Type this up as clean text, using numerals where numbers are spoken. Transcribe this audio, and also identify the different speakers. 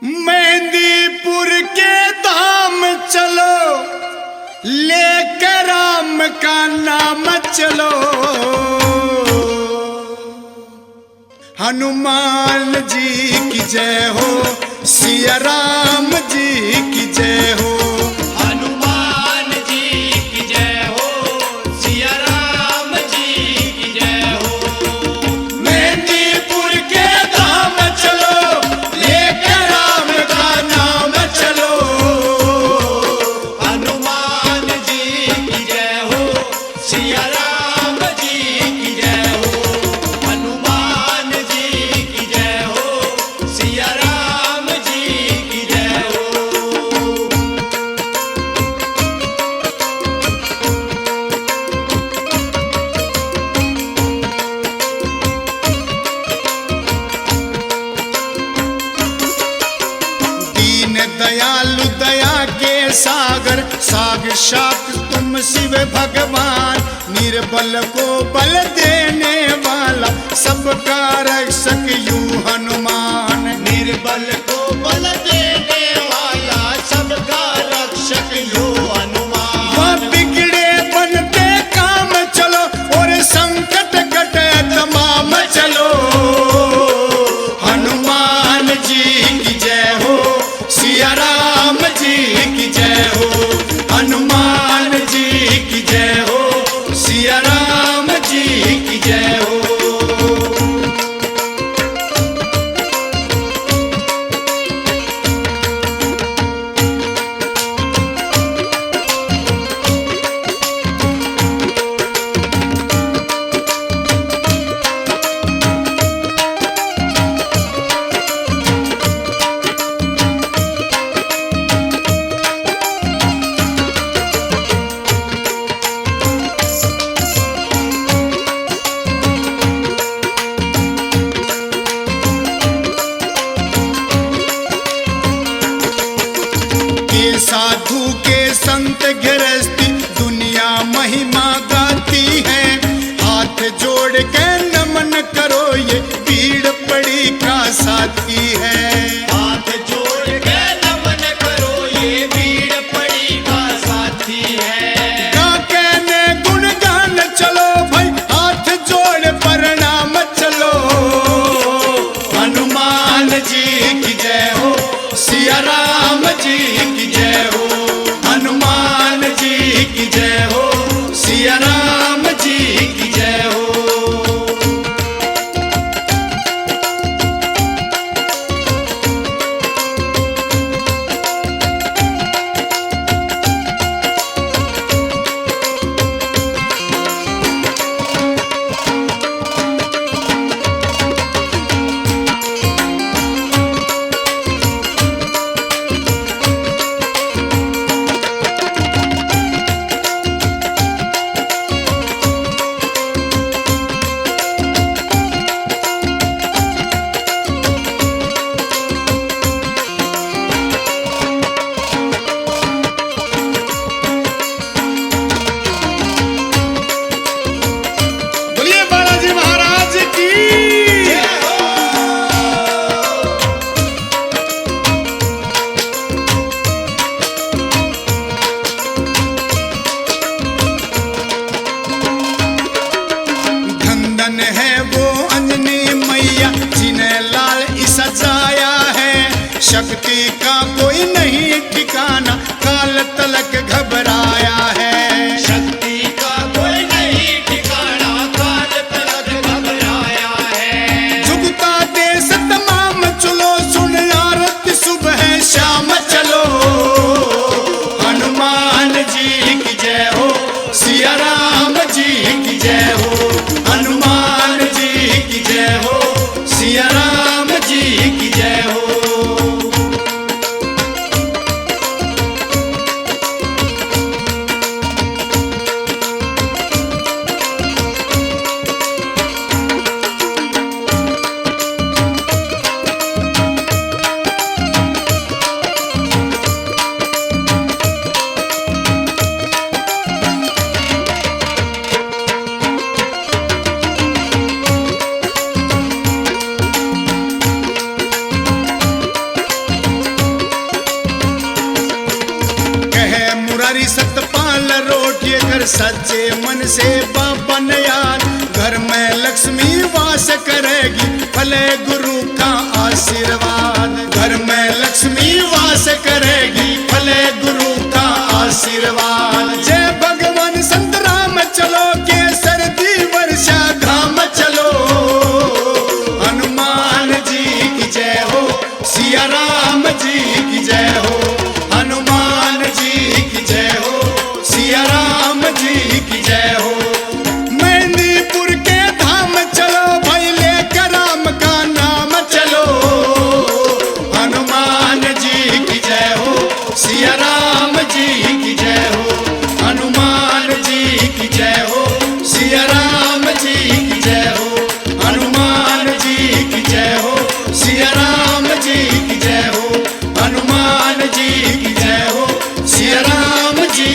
Speaker 1: मेहंदीपुर के धाम चलो, लेकर राम का नाम चलो। हनुमान जी की जय हो, सिया राम जी की जय हो।
Speaker 2: हनुमान जी की जय हो, सिया राम जी की जय हो।
Speaker 1: मेहंदीपुर के धाम चलो, लेकर राम का नाम चलो।
Speaker 2: हनुमान जी की जय हो, सिया राम जी की जय हो। हनुमान जी की जय हो, सिया राम जी की जय हो।
Speaker 1: दीन दयालु दया के सागर, साक्षात तुम शिव भगवान। निर्बल को बल देने वाला, सबका रक्षक यूं हनुमान।
Speaker 2: निर्बल को बल देने वाला, सबका रक्षक यो हनुमान।
Speaker 1: वह बिगड़े बनते काम चलो, और संकट कटे तमाम चलो। हनुमान जी की जय हो, सिया राम जी की जय हो। हनुमान जी की जय हो, सिया राम जी की जय हो। के साधु के संत गृहस्थी, दुनिया महिमा गाती है। हाथ जोड़ के नमन करो, ये पीड़ पड़ी का साथी है।
Speaker 2: हाथ जोड़ के नमन करो, ये भीड़ पड़ी का साथी है।
Speaker 1: गा कहने गुणगान चलो भाई, हाथ जोड़ प्रणाम चलो। हनुमान जी की जय हो, सिया राम जी की जय हो। हनुमान जी की जय हो, सिया राम जी की जय हो। बोलिए बालाजी महाराज की। धन है वो अंजनी मैया, जिन्हें लाल सजाया है। शक्ति का कोई नहीं ठिकाना, काल तलक घबराया है।
Speaker 2: शक्ति का कोई नहीं ठिकाना, काल तलक घबराया है।
Speaker 1: झुकता देश तमाम चलो, सुन आरती सुबह शाम चलो। हनुमान जी की जय हो, सिया राम जी की जय हो। हनुमान जी की जय हो, सिया राम जी की जय हो। हरी सतपाल रोटिए कर सच्चे मन से बाबन यार। घर में लक्ष्मी वास करेगी भले गुरु का आशीर्वाद। घर में लक्ष्मी वास करेगी भले गुरु का आशीर्वाद। जय भगवान संत राम चलो केसर दी वर्षा धाम चलो। हनुमान जी की जय हो, सिया राम जी की जय हो। हनुमान जी की जय हो, सिया राम जी की जय हो। मेहंदीपुर के धाम चलो भाई लेकर राम का नाम चलो। हनुमान जी की जय हो, सिया राम जी की जय हो। हनुमान जी की जय हो, सिया राम जी की जय हो। हनुमान जी की जय हो, सिया राम जी की जय हो। हनुमान जी की जय हो, सिया राम जी